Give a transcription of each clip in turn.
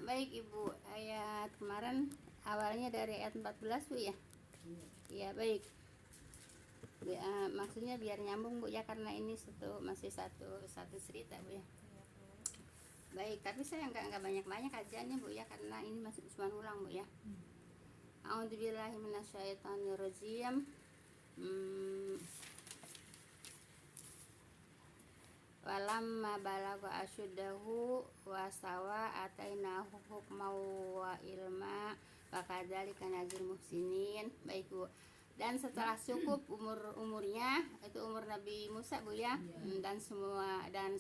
Baik Ibu, ayat kemarin awalnya dari ayat 14 Bu ya. Iya baik. Maksudnya biar nyambung Bu ya, karena ini masih satu cerita Bu ya. Baik, tapi saya nggak banyak kajiannya Bu ya, karena ini masih cuma ulang Bu ya. A'udzubillahi minasyaitonirrajim. Walamma balagha asyuddahu wastawa atainahu hukman wa ilma wa kadzalika najzil muhsinin. Baik Bu. Dan setelah cukup umurnya, itu umur Nabi Musa Bu ya, dan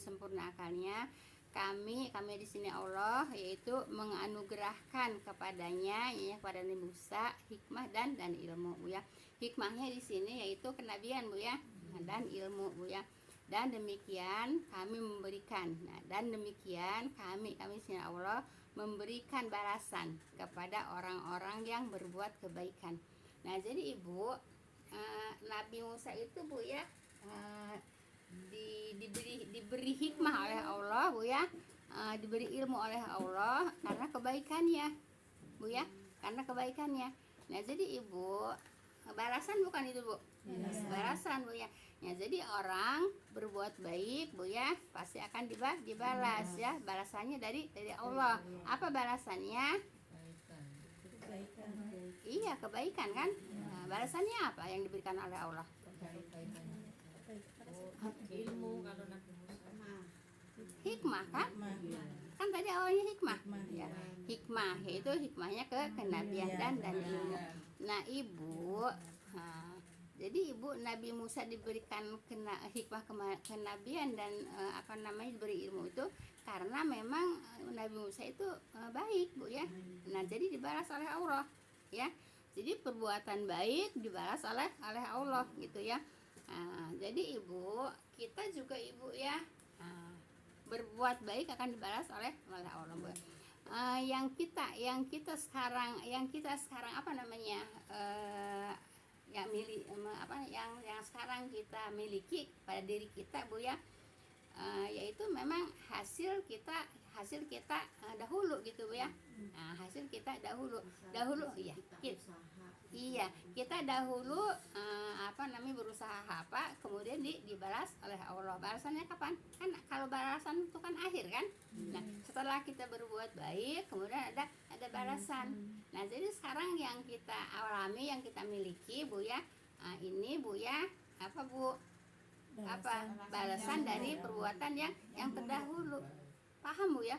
sempurna akalnya, kami di sini Allah, yaitu menganugerahkan kepadanya, ya, kepada Nabi Musa hikmah dan ilmu Bu ya. Hikmahnya di sini yaitu kenabian Bu ya, dan ilmu Bu ya. Dan demikian kami memberikan, dan demikian kami sini Allah memberikan balasan kepada orang-orang yang berbuat kebaikan. Nah jadi Ibu, Nabi Musa itu Bu ya, diberi hikmah oleh Allah Bu ya, diberi ilmu oleh Allah karena kebaikannya Bu ya, karena kebaikannya. Nah jadi Ibu, balasan bukan itu Bu, balasan Bu ya. Ya, jadi orang berbuat baik Bu ya, pasti akan dibalas ya, balasannya dari Allah. Apa balasannya? Kebaikan. Iya, kebaikan kan? Nah, balasannya apa yang diberikan oleh Allah? Ilmu kalau Nabi Musa. Hikmah kan? Kan tadi awalnya hikmah. Ya, hikmah yaitu hikmahnya kenabian dan ilmu. Nah, Ibu, jadi Ibu, Nabi Musa diberikan hikmah kenabian dan diberi ilmu itu karena memang Nabi Musa itu baik Bu ya. Nah jadi dibalas oleh Allah ya. Jadi perbuatan baik dibalas oleh Allah gitu ya. Jadi Ibu, kita juga Ibu ya, berbuat baik akan dibalas oleh Allah Bu. Yang kita sekarang yang sekarang kita miliki pada diri kita Bu ya, yaitu memang hasil kita dahulu gitu Bu ya. Nah, hasil kita dahulu kita dahulu berusaha apa, kemudian dibalas oleh Allah. Balasannya kapan? Kan kalau balasan itu kan akhir kan. Nah, setelah kita berbuat baik kemudian ada balasan. Nah, jadi sekarang yang kita alami, yang kita miliki Bu ya, ini Bu ya, apa Bu? Balasan dari perbuatan yang terdahulu. Paham Bu ya?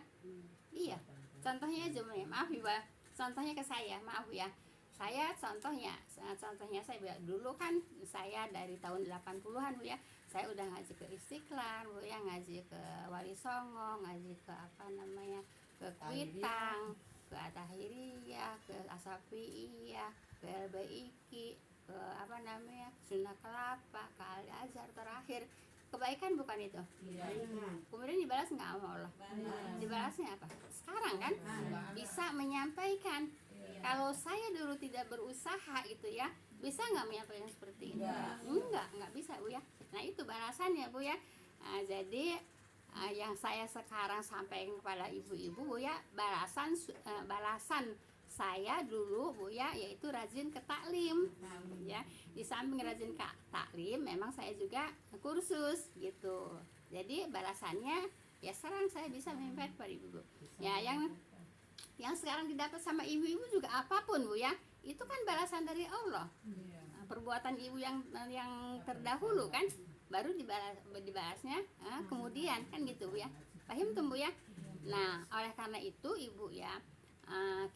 Iya. Contohnya aja maaf ya, contohnya ke saya, maaf ya. Saya contohnya saya dulu kan, saya dari tahun 80-an Bu ya, saya udah ngaji ke Istiqlal Bu ya, ngaji ke Wali Songo, ngaji ke ke Kuitang, ke Atahiriyah, ke Asafiiyah, ke LBIK, ke Sunda Kelapa, ke Al Azhar terakhir. Kebaikan bukan itu? Kemudian dibalas nggak sama Allah? Dibalasnya apa? Sekarang kan bisa menyampaikan. Kalau saya dulu tidak berusaha itu ya, bisa nggak menyampaikan seperti itu? Enggak bisa Bu ya. Nah itu balasannya Bu ya. Jadi yang saya sekarang sampaikan kepada ibu-ibu Bu ya, balasan saya dulu Bu ya, yaitu rajin ke taklim ya. Di samping rajin ke taklim, memang saya juga kursus gitu. Jadi balasannya ya sekarang saya bisa menyampaikan kepada ibu-ibu ya, yang sekarang didapat sama ibu-ibu juga apapun Bu ya, itu kan balasan dari Allah. Perbuatan ibu yang terdahulu kan baru dibalasnya kemudian kan gitu Bu ya. Paham tuh Bu ya. Nah oleh karena itu Ibu ya,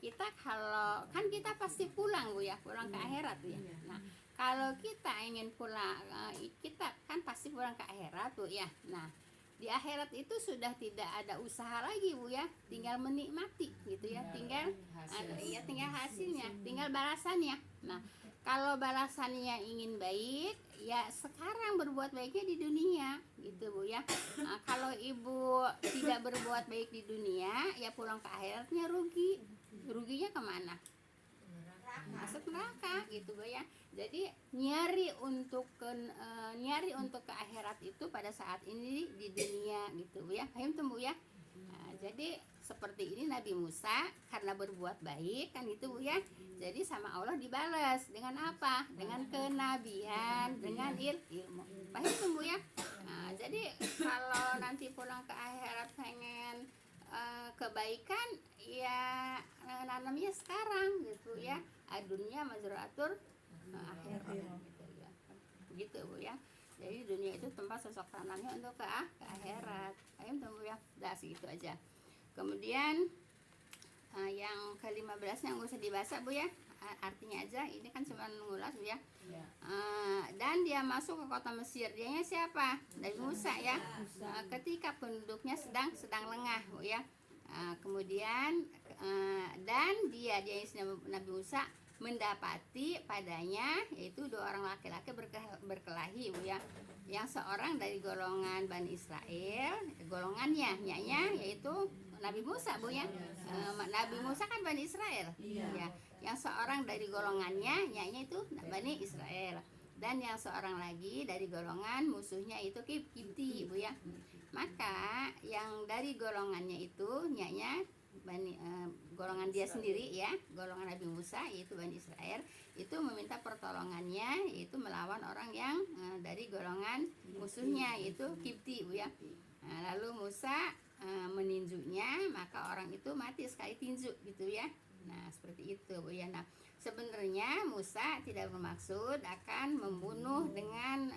kita kalau kan kita pasti pulang Bu ya, pulang ke akhirat Bu ya. Nah kalau kita ingin pulang, kita kan pasti pulang ke akhirat Bu ya. Nah di akhirat itu sudah tidak ada usaha lagi Bu ya, tinggal menikmati gitu ya, tinggal hasilnya, tinggal balasannya. Nah kalau balasannya ingin baik ya sekarang berbuat baiknya di dunia gitu Bu ya. Kalau Ibu tidak berbuat baik di dunia ya pulang ke akhiratnya ruginya kemana? Masuk neraka gitu Bu ya. Jadi nyari untuk ke akhirat itu pada saat ini di dunia gitu Bu ya. Paham tuh Bu ya. Jadi seperti ini Nabi Musa karena berbuat baik kan itu Bu ya. Jadi sama Allah dibalas dengan apa? Dengan kenabian, dengan ilmu. Paham itu Bu ya? Nah, jadi kalau nanti pulang ke akhirat pengen kebaikan ya nanamnya sekarang gitu ya. Dunia mazraatur akhirat gitu ya. Begitu Bu ya. Jadi dunia itu tempat sosok tanamnya untuk ke akhirat. Ayo Bu ya. Udah segitu aja. Kemudian yang ke-15 yang usah dibahas Bu ya, artinya aja, ini kan cuma ngulas Bu ya. Dan dia masuk ke kota Mesir. Dianya siapa? Nabi Musa ya. Ketika penduduknya sedang lengah Bu ya. Kemudian dan dia Nabi Musa mendapati padanya yaitu 2 orang laki-laki berkelahi Bu ya. Yang seorang dari golongan Bani Israel, golongannya nyanya yaitu Nabi Musa Bu ya. Nabi Musa kan Bani Israel ya. Yang seorang dari golongannya nyanya itu Bani Israel, dan yang seorang lagi dari golongan musuhnya itu Kipti Bu ya. Maka yang dari golongannya itu nyanya golongan dia sendiri ya, golongan Nabi Musa yaitu Bani Israel itu meminta pertolongannya yaitu melawan orang yang dari golongan musuhnya yaitu Kipti Bu ya. Lalu Musa meninjunya, maka orang itu mati sekali tinju gitu ya. Nah seperti itu Bu ya. Nah sebenarnya Musa tidak bermaksud akan membunuh dengan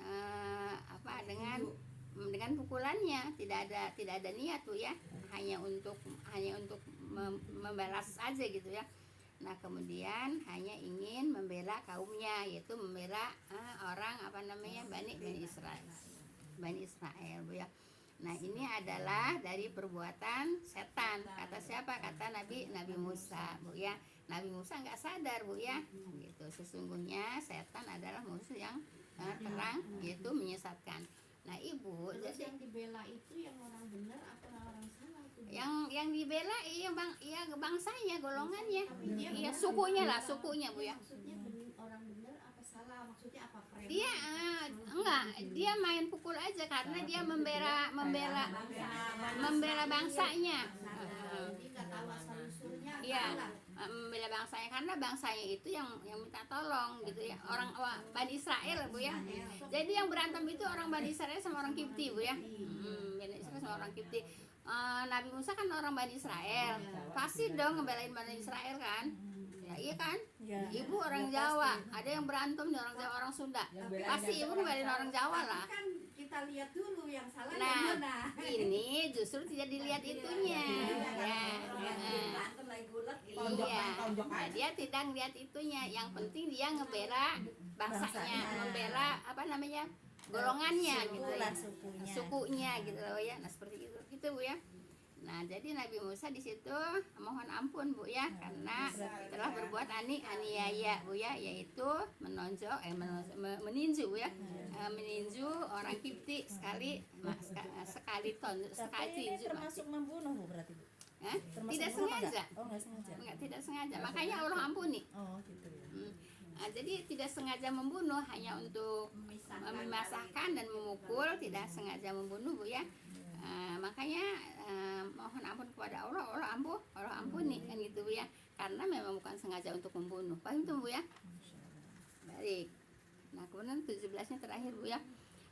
dengan pukulannya, tidak ada niat Bu ya, hanya untuk membalas saja gitu ya. Nah kemudian hanya ingin membela kaumnya, yaitu membela orang Bani Israel Bu ya. Nah ini adalah dari perbuatan setan. Kata siapa? Kata Nabi Musa Bu ya. Nabi Musa nggak sadar Bu ya, gitu. Sesungguhnya setan adalah musuh yang terang, yaitu menyesatkan. Nah Ibu, Terus jadi yang dibela itu yang orang benar atau orang salah itu? yang dibela iya bangsanya, golongannya, Dia iya benar, sukunya lah, benar. sukunya Bu ya. Maksudnya orang benar apa salah? Maksudnya apa preman? Dia enggak, dia main pukul aja karena dia membela bangsanya. Jadi nggak tahu asal usulnya. Iya, salah. membela bangsanya karena bangsanya itu yang minta tolong gitu ya. Orang Bani Israel Bu ya. Jadi yang berantem itu orang Bani Israel sama orang Kipti Bu ya. Bani Israel sama orang Kipti. Nabi Musa kan orang Bani Israel, pasti dong ngebelain Bani Israel kan. Ya, iya kan? Ibu orang Jawa, ada yang berantem nih orang Jawa orang Sunda. Pasti ibu ngebelain orang Jawa lah. Kan kita lihat dulu yang salah yang Nah, mana. ini justru tidak dilihat itunya. Ya. Iya. Nah, dia tidak lihat itunya. Yang penting dia ngebela bangsanya, membela golongannya gitu ya. Sukunya gitu loh ya. Nah, seperti itu. Gitu Bu ya. Nah, jadi Nabi Musa di situ mohon ampun Bu ya, karena telah berbuat aniaya Bu ya, yaitu meninju Bu ya. Meninju orang Kipti sekali tinju termasuk membunuh Bu berarti Bu? tidak sengaja. Enggak sengaja. Enggak, tidak sengaja. Makanya Allah ampuni. Oh gitu ya. Jadi tidak sengaja membunuh, hanya untuk memisahkan dan memukul, tidak sengaja membunuh Bu ya. Makanya mohon ampun kepada Allah, Allah ampuni kan gitu Bu ya, karena memang bukan sengaja untuk membunuh. Paham tuh Bu ya? Baik. Nah kemudian 17-nya terakhir Bu ya.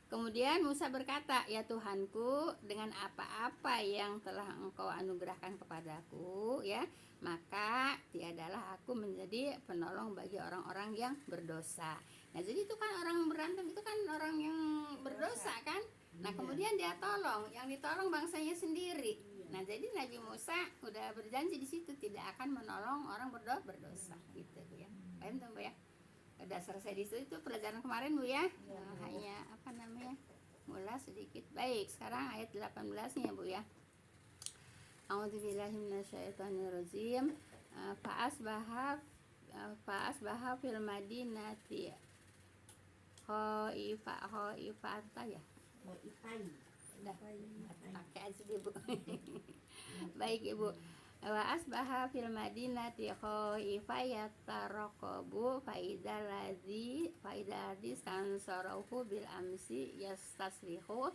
Kemudian Musa berkata, ya Tuhanku, dengan apa-apa yang telah Engkau anugerahkan kepadaku ya, maka tiadalah aku menjadi penolong bagi orang-orang yang berdosa. Nah jadi itu kan orang berantem itu kan orang yang berdosa kan. Nah kemudian dia tolong, yang ditolong bangsanya sendiri. Nah jadi Nabi Musa udah berjanji di situ tidak akan menolong orang berdosa gitu Bu ya. Paham tuh Bu ya? Udah selesai di situ, itu pelajaran kemarin Bu ya. Hanya mulai sedikit. Baik, sekarang ayat 18-nya Bu ya. A'udzubillahi minasyaitonirrajim. Fa'asbaha fil madinati khaifata ya. Udah, pakai aja deh Bu. Baik Ibu. Wa asbaha fil madinati khaifa yataraqabu faidal ladzi sansarahu bil amsi yastasrihu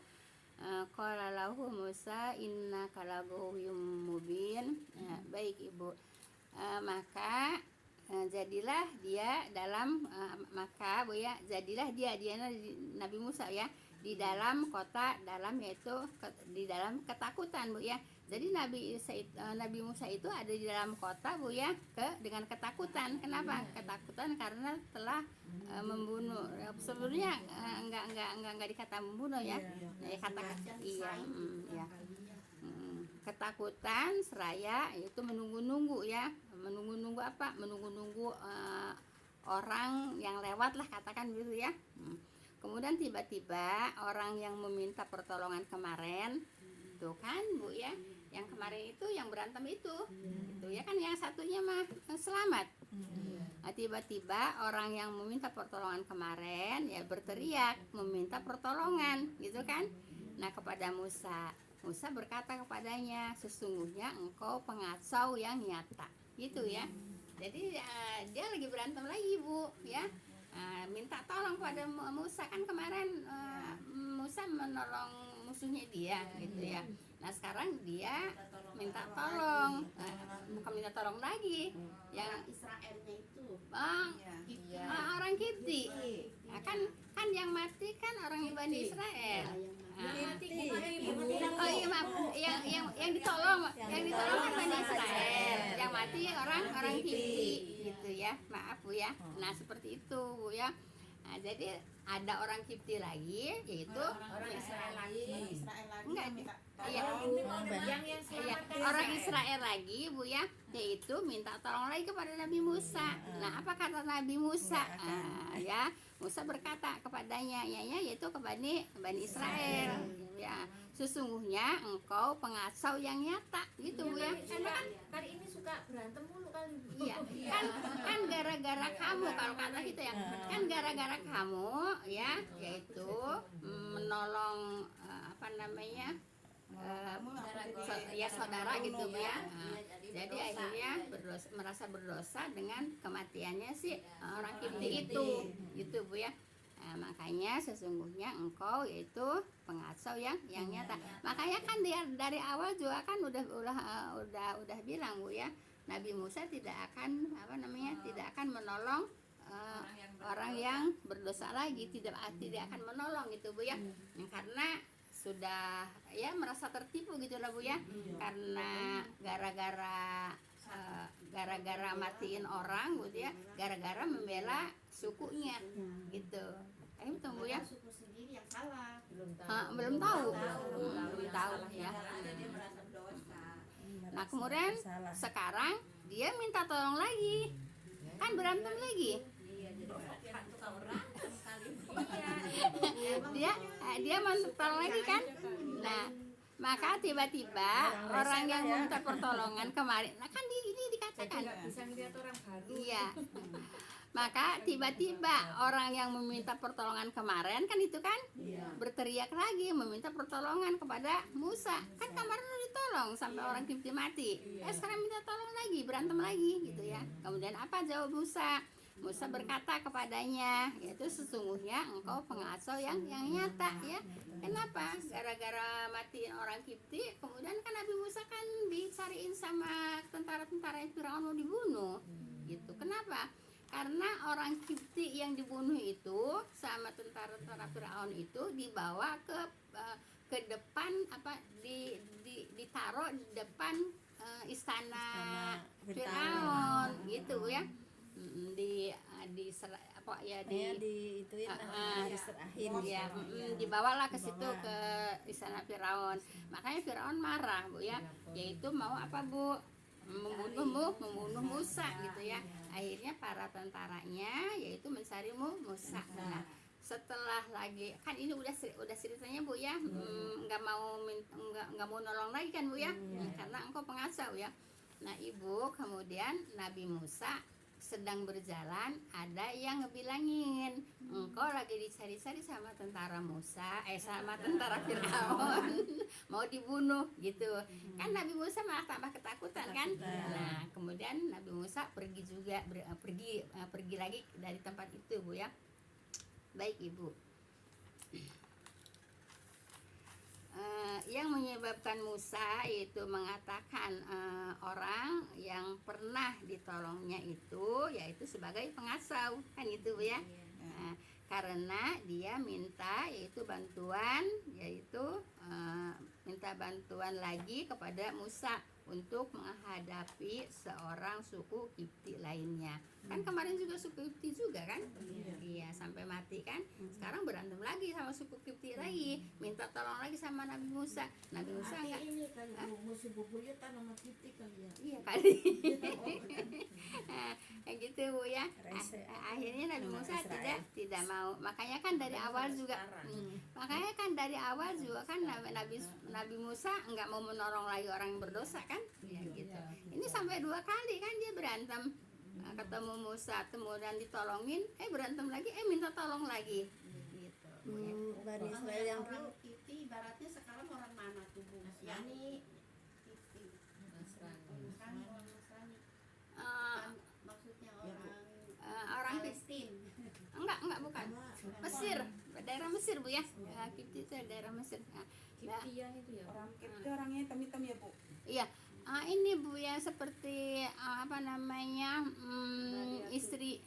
qala lahu Musa innaka lagawiyyun mubin. Ya, baik Ibu. Maka jadilah dia dalam maka Bu ya, jadilah dia Nabi Musa ya di dalam kota dalam, yaitu di dalam ketakutan Bu ya. Jadi Nabi Musa itu ada di dalam kota Bu ya, dengan ketakutan. Kenapa? Ketakutan karena telah membunuh. Sebenarnya enggak dikata membunuh ya. Ya katakan iya. Ya. Ketakutan seraya itu menunggu-nunggu ya. Menunggu-nunggu apa? Menunggu-nunggu orang yang lewat lah, katakan gitu ya. Kemudian tiba-tiba orang yang meminta pertolongan kemarin, tuh kan Bu ya, yang kemarin itu yang berantem itu ya kan, yang satunya mah selamat. Nah, tiba-tiba orang yang meminta pertolongan kemarin ya berteriak meminta pertolongan gitu kan. Nah, kepada Musa berkata kepadanya, sesungguhnya engkau pengacau yang nyata gitu ya. Jadi dia lagi berantem lagi Bu ya. Minta tolong pada Musa, kan kemarin Musa menolong musuhnya dia gitu ya. Nah sekarang dia minta tolong, bukan minta tolong lagi, yang Israelnya itu orang Kipti. Nah, kan yang mati kan orang Bani Israel. Oh iya maaf, yang ditolong kan Bani Israel, yang mati orang Kipti gitu ya, maaf Bu ya. Nah seperti itu Bu ya. Nah, jadi ada orang Kipti lagi, yaitu orang Israel lagi enggak, iya, yang orang Israel lagi Bu ya, yaitu minta tolong lagi kepada Nabi Musa. Nah apa kata Nabi Musa? Ya Musa berkata kepadanya, yaitu ke Bani Israel ya, sesungguhnya engkau pengacau yang nyata gitu Bu ya. Karena kan kali ini suka berantem mulu kali. Iya, kan gara-gara kamu, kalau kata kita ya, kan gara-gara kamu ya, yaitu menolong apa namanya, saudara gitu Bu ya. Jadi akhirnya merasa berdosa dengan kematiannya si orang Kipti itu gitu Bu ya. Nah, makanya sesungguhnya engkau yaitu pengacau yang nyata. Makanya kan dia dari awal juga kan udah bilang Bu ya, Nabi Musa tidak akan tidak akan menolong orang yang berdosa lagi, tidak akan menolong gitu Bu ya. Karena sudah ya merasa tertipu gitu lah Bu ya. Karena gara-gara matiin orang gitu ya, gara-gara membela sukunya gitu. Itu Bu ya. Suku sendiri yang salah. Belum tahu ya. Nah kemudian sekarang dia minta tolong lagi, kan berantem lagi. Dia mau tolong lagi kan. Nah maka tiba-tiba orang yang meminta pertolongan kemarin, nah kan ini dikatakan Bisa ngeliat orang baru. iya. Maka tiba-tiba orang yang meminta pertolongan kemarin kan itu kan berteriak lagi meminta pertolongan kepada Musa. Kan kemarin udah ditolong sampai orang Kipti mati. Sekarang minta tolong lagi, berantem lagi gitu ya. Kemudian apa jawab Musa? Musa berkata kepadanya, yaitu sesungguhnya engkau pengacau yang nyata ya. Kenapa? Gara-gara matiin orang Kipti, kemudian kan Nabi Musa kan dicariin sama tentara-tentara Firaun mau dibunuh gitu. Kenapa? Karena orang Kipti yang dibunuh itu sama tentara-tentara Firaun itu dibawa ke depan ditaruh di depan istana Firaun gitu ya. Dibawalah ke situ ke istana Firaun. Makanya Firaun marah Bu ya, yaitu mau apa Bu? Membunuh Musa gitu ya. Akhirnya para tentaranya yaitu mencari Musa. Nah, setelah lagi kan ini udah ceritanya Bu ya, nggak mau nolong lagi kan Bu ya, karena engkau pengacau ya. Nah Ibu, kemudian Nabi Musa sedang berjalan, ada yang ngebilangin engkau lagi dicari-cari sama tentara sama tentara Firaun mau dibunuh gitu kan. Nabi Musa malah tambah ketakutan kan. Nah kemudian Nabi Musa pergi juga pergi lagi dari tempat itu Bu ya. Baik Ibu, yang menyebabkan Musa itu mengatakan orang yang pernah ditolongnya itu yaitu sebagai pengasuh kan itu Bu ya. Nah, karena dia minta minta bantuan lagi kepada Musa untuk menghadapi seorang suku Kipti lainnya. Kan kemarin juga suku Kipti juga kan? Iya, sampai mati kan? Sekarang berantem lagi sama suku Kipti lagi, minta tolong lagi sama Nabi Musa. Nabi Musa Berarti enggak. ini kali musuh bubuyutan sama Kipti kali ya. Iya kali. Kayak gitu Bu ya. Akhirnya Nabi Musa tidak mau. Makanya kan dari awal juga Nabi Musa enggak mau menolong lagi orang yang berdosa kan? Ya, gitu. Ini sampai 2 kali kan dia berantem. Ketemu Musa, kemudian ditolongin, berantem lagi, minta tolong lagi. Gitu. Bu ya. Bani Israel yang dulu Orang Kipti ibaratnya sekarang orang mana tuh Bu? Yani Kipti. Nasrani, orang Nasrani. Eh, Maksudnya orang orang Palestina. enggak bukan. Mesir, daerah Mesir Bu ya. Kipti itu daerah Mesir. Nah, Kiptian itu ya. Orang Kipti orangnya hitam-hitam ya Bu. iya. Ini Bu ya seperti istri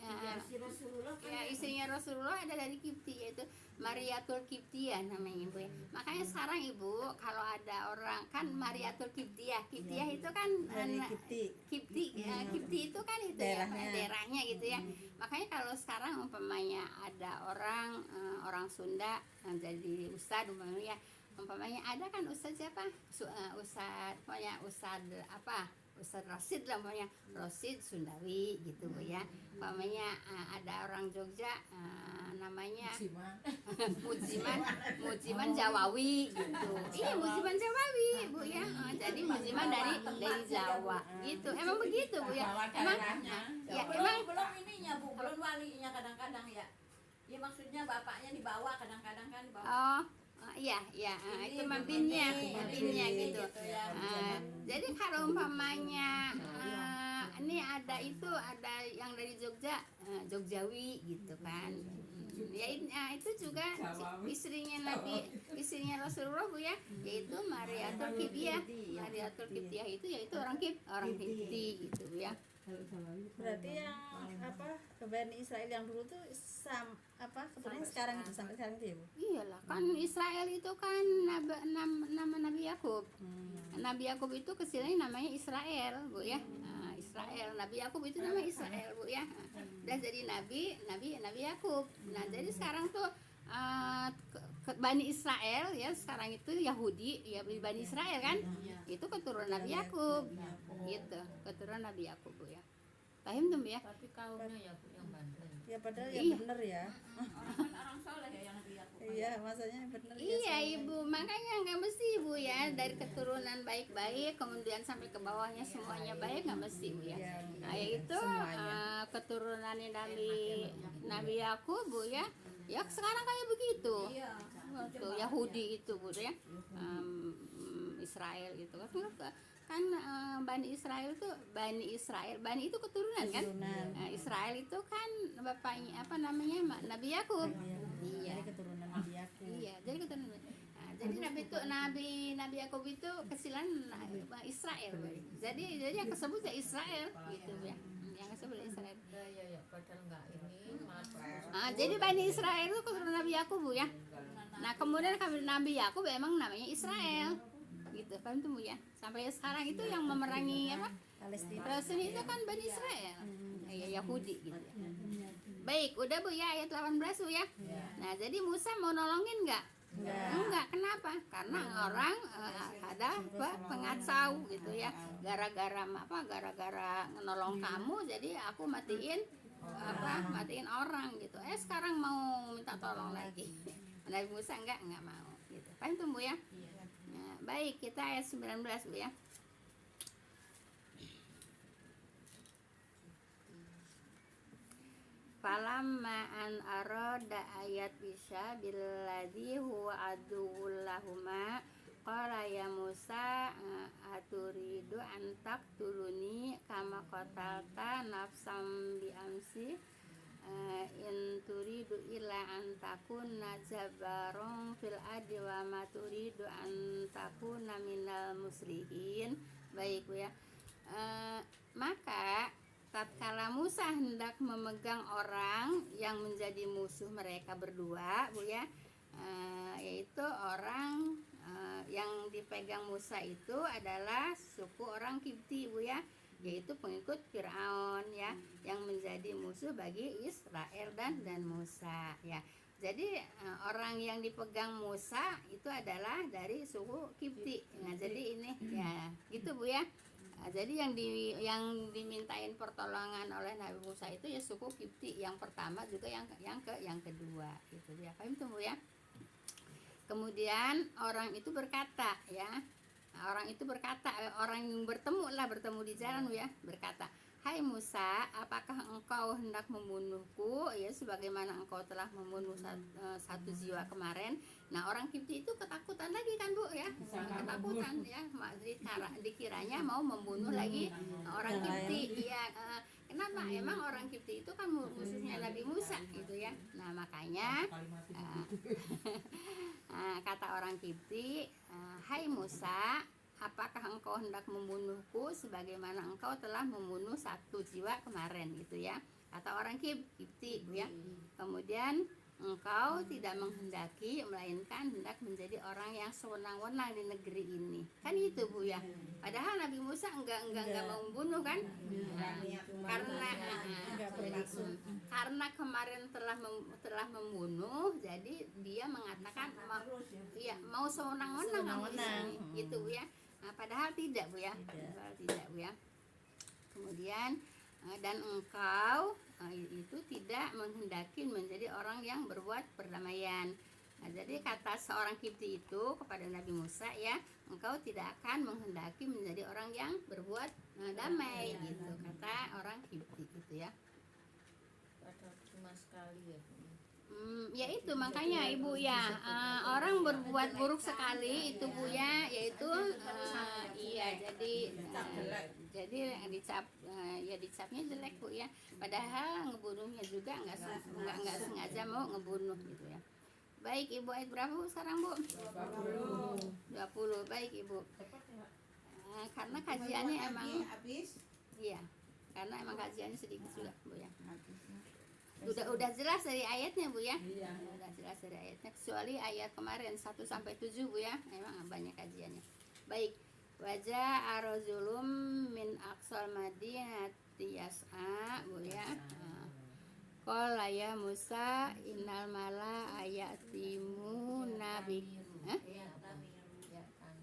Si Rasulullah kan ya istrinya Rasulullah ada dari Kipti yaitu Mariatul Kiptiah namanya Bu ya. Makanya sekarang Ibu kalau ada orang kan Mariatul Kiptiah itu kan dari Kipti. Kipti itu kan itu daerahnya gitu ya. Makanya kalau sekarang umpamanya ada orang Sunda jadi ustad umpamanya ada kan ustad siapa? Ustad Rosid lah namanya, Rosid Sundawi gitu Bu ya. Umpamanya ada orang Jogja namanya Mujiman Jawawi gitu. Iya, Mujiman Jawawi Bu ya. Jadi Mujiman dari Jawa gitu. Emang begitu Bu ya. Emang belum ininya Bu, belum walinya kadang-kadang ya. Ya maksudnya bapaknya dibawa kadang-kadang kan dibawa. Iya, itu mabinnya gitu. Jadi kalau umpamanya ini ada yang dari Jogja, Jogjawi gitu kan. Itu juga istrinya Rasulullah Bu ya, yaitu Mariatul Kiptiah. Mariatul Kiptiah itu yaitu orang Kipti gitu Bu ya. Berarti yang Bani Israel yang dulu tuh keturunan sekarang itu sampai sekarang itu ya Bu? Iyalah kan Israel itu kan nama Nabi Yakub. Nabi Yakub itu kecilnya namanya Israel Bu ya. Israel, Nabi Yakub itu nama Israel Bu ya. Udah jadi Nabi Yakub. Nah jadi sekarang tuh Bani Israel ya sekarang itu Yahudi ya Bani Israel kan itu keturunan Nabi Yakub gitu keturunan Nabi Yakub Bu ya. Paham tuh Bu ya. Tapi kaumnya ya Bu yang bandel. Ya padahal ya Iya. bener ya. Orang soleh ya yang Nabi Yakub. Iya, masanya bener ya. Iya Ibu, makanya nggak mesti Ibu ya dari keturunan baik-baik kemudian sampai ke bawahnya semuanya baik nggak mesti Bu ya. Nah itu keturunannya Nabi Yakub Bu ya. Ya sekarang kayak begitu. Iya. Tuh Yahudi itu Bu ya. Israel itu kan Bani Israel itu keturunan kan. Israel itu kan bapaknya Nabi Yakub. Iya. Jadi keturunan Nabi Yakub. Iya, jadi keturunan. Jadi Nabi Yakub itu kecilan Israel. Jadi yang disebut ya Israel gitu ya. Yang disebut Israel. Ya, padahal enggak ini malah Jadi Bani Israel itu keturunan Nabi Yakub Bu ya. Nah, kemudian Nabi Yakub emang namanya Israel. Gitu kan tuh Bu ya. Sampai sekarang itu yang memerangi Palestina itu kan Bani Israel. Ya Yahudi gitu ya. Baik, udah Bu ya ayat 18 Bu ya. Nah, jadi Musa mau nolongin enggak? Enggak, kenapa? Karena orang ada pengacau gitu ya. Gara-gara nolong kamu jadi aku matiin orang gitu. Sekarang mau minta tolong lagi. Nabi Musa enggak mau gitu. Paham tuh Bu ya? Nah, baik, kita ayat 19 Bu ya. Falamma an arada ayat bisa billadhi huwa aduwwul lahuma qala ya Musa aturidu an taqtuluni kama qatalta nafsam bi amsi in turidu illa an takuna jabbarun fil ardi wa ma turidu an takuna minal muslihin. Baik Bu ya. Maka tatkala Musa hendak memegang orang yang menjadi musuh mereka berdua Bu ya, yaitu orang yang dipegang Musa itu adalah suku orang Kipti Bu ya, yaitu pengikut Firaun ya, yang menjadi musuh bagi Israel dan Musa ya. Jadi orang yang dipegang Musa itu adalah dari suku Kipti. Nah, jadi ini ya gitu Bu ya. Jadi yang dimintain pertolongan oleh Nabi Musa itu ya suku Kipti yang pertama juga yang kedua gitu ya. Paham tuh Bu ya? Kemudian orang itu berkata ya. Orang yang bertemu di jalan Bu ya, berkata, "Hai Musa, apakah engkau hendak membunuhku ya sebagaimana engkau telah membunuh satu jiwa kemarin?" Nah, orang Kipti itu ketakutan lagi kan Bu ya, ketakutan ya, dikiranya mau membunuh lagi orang Kipti ya. Kenapa? Emang orang Kipti itu kan musuhnya Nabi Musa gitu ya. Nah, makanya kata orang Kipti, "Hai Musa, apakah engkau hendak membunuhku sebagaimana engkau telah membunuh satu jiwa kemarin?" gitu ya, kata orang Kipti ya. Kemudian engkau tidak menghendaki melainkan hendak menjadi orang yang sewenang-wenang di negeri ini, kan itu Bu ya. Padahal Nabi Musa enggak mau membunuh kan, karena kemarin telah membunuh, jadi dia mengatakan mau sewenang-wenang di sini gitu Bu ya. Nah, padahal tidak Bu ya, Kemudian dan engkau itu tidak menghendaki menjadi orang yang berbuat perdamaian. Nah, jadi kata seorang Kipti itu kepada Nabi Musa ya, engkau tidak akan menghendaki menjadi orang yang berbuat damai gitu, kata orang Kipti gitu ya. Cuma sekali ya. Ya itu makanya Ibu ya, orang berbuat buruk sekali itu Bu ya, yaitu jadi dicapnya jelek Bu ya, padahal ngebunuhnya juga nggak sengaja mau ngebunuh gitu ya. Baik Ibu, ayat berapa Bu sekarang Bu? 20. Baik Ibu, karena kajiannya emang iya, karena emang kajiannya sedikit juga Bu ya. Udah jelas dari ayatnya Bu ya. Udah jelas dari ayatnya, kecuali ayat kemarin 1 sampai 7 Bu ya. Emang banyak kajiannya. Baik. Wajah arozulum min aqsal madinati yas'a Bu ya. Qala ya Musa innal mala ayatimu nabi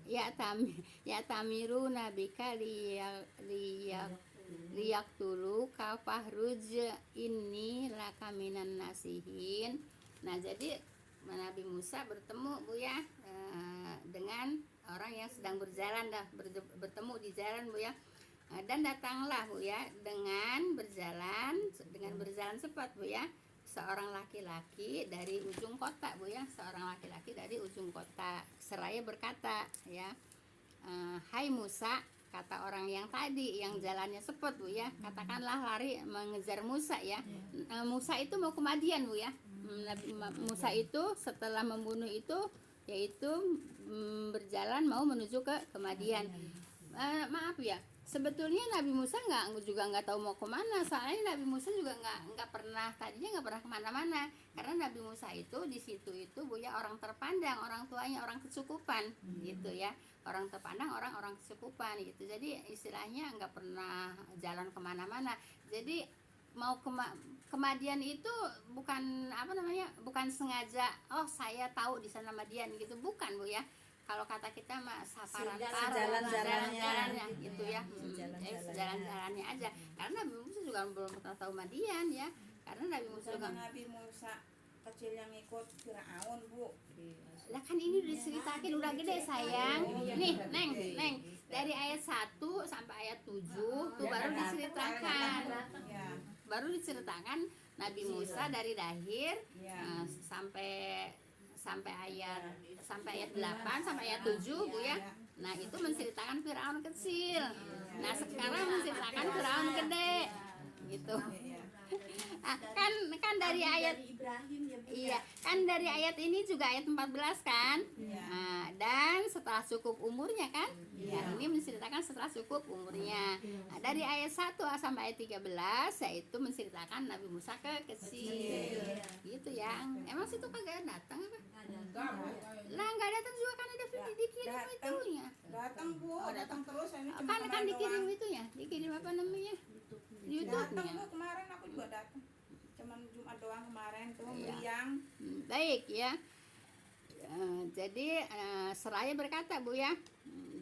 ya tamiru nabika liyak dulu kafahruj ini lakaminan nasihin. Nah, jadi Nabi Musa bertemu Bu ya dengan orang yang sedang bertemu di jalan Bu ya. Dan datanglah Bu ya dengan berjalan cepat Bu ya, seorang laki-laki dari ujung kota Bu ya, seraya berkata ya, "Hai Musa," kata orang yang tadi yang jalannya cepat Bu ya, katakanlah lari mengejar Musa ya. Musa itu mau ke Madian Bu ya. Musa itu setelah membunuh itu yaitu berjalan mau menuju ke Madian. Maaf ya, sebetulnya Nabi Musa nggak tahu mau kemana, soalnya Nabi Musa juga nggak pernah kemana-mana, karena Nabi Musa itu di situ itu Bu ya orang terpandang, orang tuanya orang kecukupan gitu ya, orang terpandang orang kecukupan gitu. Jadi istilahnya nggak pernah jalan kemana-mana. Jadi mau ke Madian itu bukan bukan sengaja, oh saya tahu di sana Madian gitu, bukan Bu ya. Kalau kata kita mah jalan-jalannya gitu ya, jalan-jalannya aja, karena Nabi Musa juga belum pernah tahu Madian ya, karena Nabi Musa juga Nabi Musa kecil yang ikut Firaun Bu. Lah kan ini diceritakan udah gede sayang. Nih Neng dari ayat 1 sampai ayat 7 tuh baru diceritakan Nabi Musa dari lahir sampai ayat 8 sampai ayat 7 Bu ya. Nah, itu menceritakan Firaun kecil. Nah, sekarang menceritakan Firaun gede gitu. kan dari ayat dari Ibrahim ya Bu. iya, kan dari ayat ini juga ayat 14 kan? Iya. Nah, dan setelah cukup umurnya kan? Iya. Ya, ini menceritakan setelah cukup umurnya. Nah, dari ayat 1 sampai ayat 13 yaitu menceritakan Nabi Musa kecil. Gitu ya. Emang situ kagak datang apa? Lah enggak datang juga kan ada video dikirim Datang. itunya. Datang Bu, datang terus ini cuma Kan kemarin dikirim doang. itunya, dikirim apa namanya? Datang YouTube-nya. Bu, kemarin aku juga datang. Cuman Jumat doang kemarin tuh Iya. meriang. Baik ya. Jadi seraya berkata Bu ya,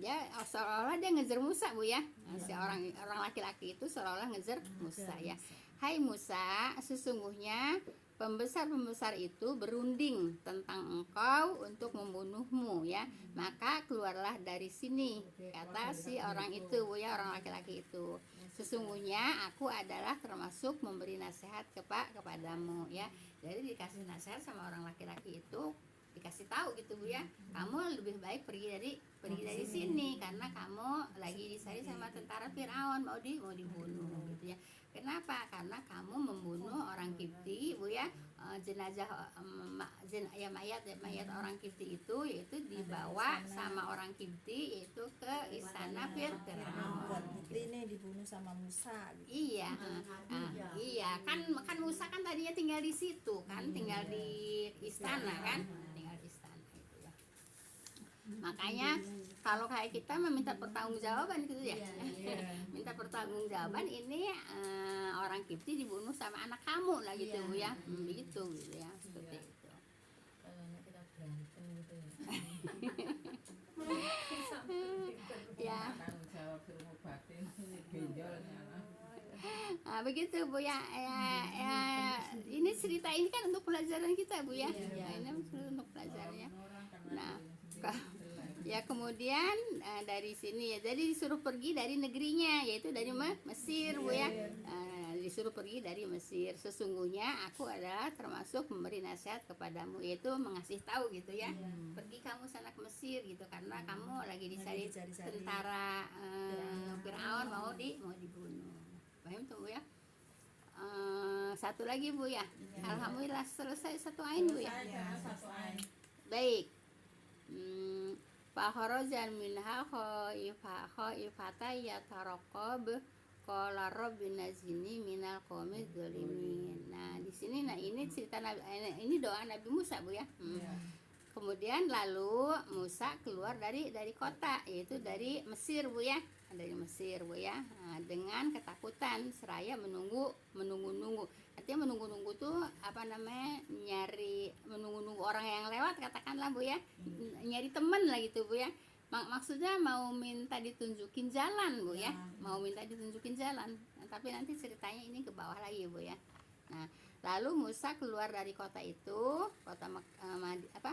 dia seolah-olah dia ngejar Musa Bu ya. Si orang laki-laki itu seolah-olah ngejar Musa ya. Hai Musa, sesungguhnya pembesar-pembesar itu berunding tentang engkau untuk membunuhmu ya. Maka keluarlah dari sini, kata si orang itu Bu ya, orang laki-laki itu. Sesungguhnya aku adalah termasuk memberi nasihat kepadamu ya. Jadi dikasih nasihat sama orang laki-laki itu, dikasih tahu gitu Bu ya, kamu lebih baik pergi dari sini karena kamu lagi disari sama tentara Firaun, mau dibunuh gitu ya. Kenapa? Karena kamu membunuh orang Kipti Bu ya. Jenazah mayat orang Kipti itu yaitu dibawa sama orang Kipti yaitu ke istana buat Firaun. bukti nih dibunuh sama Musa gitu. Iya, iya kan Musa kan tadinya tinggal di situ kan, tinggal di istana kan, tinggal di istana itu ya. Makanya kalau kayak kita meminta pertanggungjawaban gitu ya, minta pertanggungjawaban ini orang Kipti dibunuh sama anak kamu lah gitu Bu ya, begitu gitu ya, seperti itu. Kita berantem gitu ya. Ya. Tanggung jawab ilmu batin benjol anak. Nah, begitu Bu ya. Ini cerita ini kan untuk pelajaran kita Bu ya. Nah, ini untuk pelajarannya. Nah, ya kemudian dari sini ya, jadi disuruh pergi dari negerinya yaitu dari Mesir Bu ya. Disuruh pergi dari Mesir. Sesungguhnya aku adalah termasuk memberi nasihat kepadamu, yaitu mengasih tahu gitu ya. Pergi kamu sana ke Mesir gitu karena kamu lagi dicari tentara Firaun mau dibunuh. Paham tuh Bu ya? Satu lagi Bu ya. Alhamdulillah selesai satu ain Bu ya. Satu ain. Baik. Fakharajan minha khaifatan yataraqab qala rabbi najini minal qaumi dzalimin. Nah, di sini ini cerita ini doa Nabi Musa Bu ya. Kemudian lalu Musa keluar dari kota yaitu dari Mesir Bu ya. Dari Mesir Bu ya. Nah, dengan ketakutan seraya menunggu. Artinya menunggu tuh apa namanya? Menunggu orang yang lewat katakanlah Bu ya. Nyari teman lah gitu Bu ya. Maksudnya mau minta ditunjukin jalan Bu ya, mau minta ditunjukin jalan. Nah, tapi nanti ceritanya ini ke bawah lagi Bu ya. Nah, lalu Musa keluar dari kota itu, kota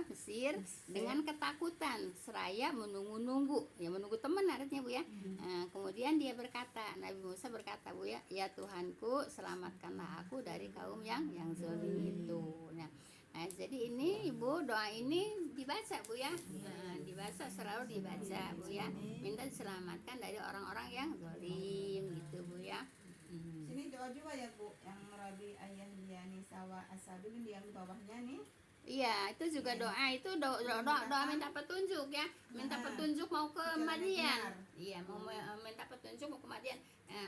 Mesir dengan ketakutan seraya menunggu ya, menunggu teman artinya Bu ya. Nah, kemudian dia berkata, Nabi Musa berkata Bu ya, ya Tuhanku selamatkanlah aku dari kaum yang zalim itu. Nah, jadi ini Ibu doa ini dibaca Bu ya. Nah, dibaca selalu dibaca Bu ya. Minta diselamatkan dari orang-orang yang zalim gitu Bu ya. Sini doa juga ya Bu, yang Rabi Ayah Liani Sawa Asadun yang di bawahnya nih. Iya, itu juga doa itu doa minta petunjuk ya. Minta petunjuk mau ke Madian. Iya, mau minta petunjuk mau ke Madian.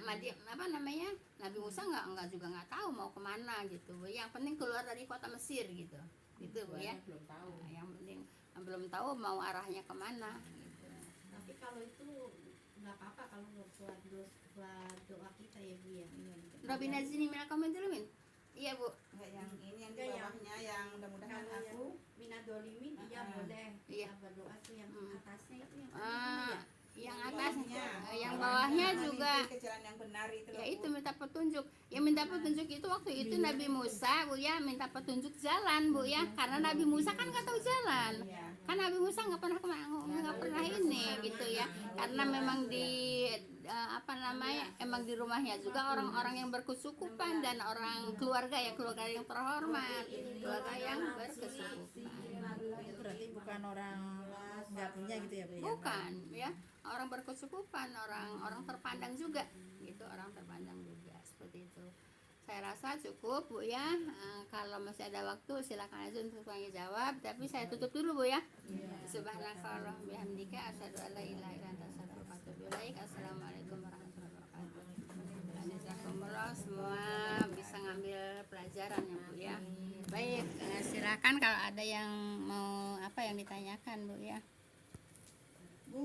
Madian apa namanya? Nabi Musa enggak tahu mau kemana gitu. Yang penting keluar dari kota Mesir gitu. Gitu Bu ya. Belum tahu. Nah, yang penting belum tahu mau arahnya kemana gitu. Tapi kalau itu nggak apa-apa kalau buat doa kita ya Bu ya. Rabbi Nazini minal qaumi dzalimin. Iya Bu. Enggak yang ini yang di Enggak, bawahnya yang mudah-mudahan Kalau aku minat dolimin iya boleh. Iya. Kita berdoa tuh yang atasnya itu yang Yang atas, bawahnya. yang bawahnya Jangan juga. ke jalan yang benar itu Ya loh, itu Bu. minta petunjuk. Yang minta petunjuk itu waktu itu Nabi Musa Bu ya minta petunjuk jalan Bu ya. Karena Nabi Musa kan nggak tahu jalan. Iya. Kan Nabi Musa nggak pernah ini gitu ya. Karena memang di emang di rumahnya juga orang-orang yang berkesukupan dan orang keluarga yang terhormat, keluarga yang berkesukupan. Berarti bukan orang nggak punya gitu ya Bu ya? Bukan ya, orang berkesukupan, orang terpandang juga gitu, orang terpandang juga seperti itu. saya rasa cukup Bu ya. Kalau masih ada waktu silakan aja untuk tanya jawab, tapi saya tutup dulu Bu ya. Subhanakallah bihamdika asyhadu an la ilaha illa anta astaghfiruka wa atubu ilaik. Assalamualaikum warahmatullahi wabarakatuh. Jazakumullah, semua bisa ngambil pelajaran ya Bu ya. Baik, silakan kalau ada yang mau apa yang ditanyakan Bu ya.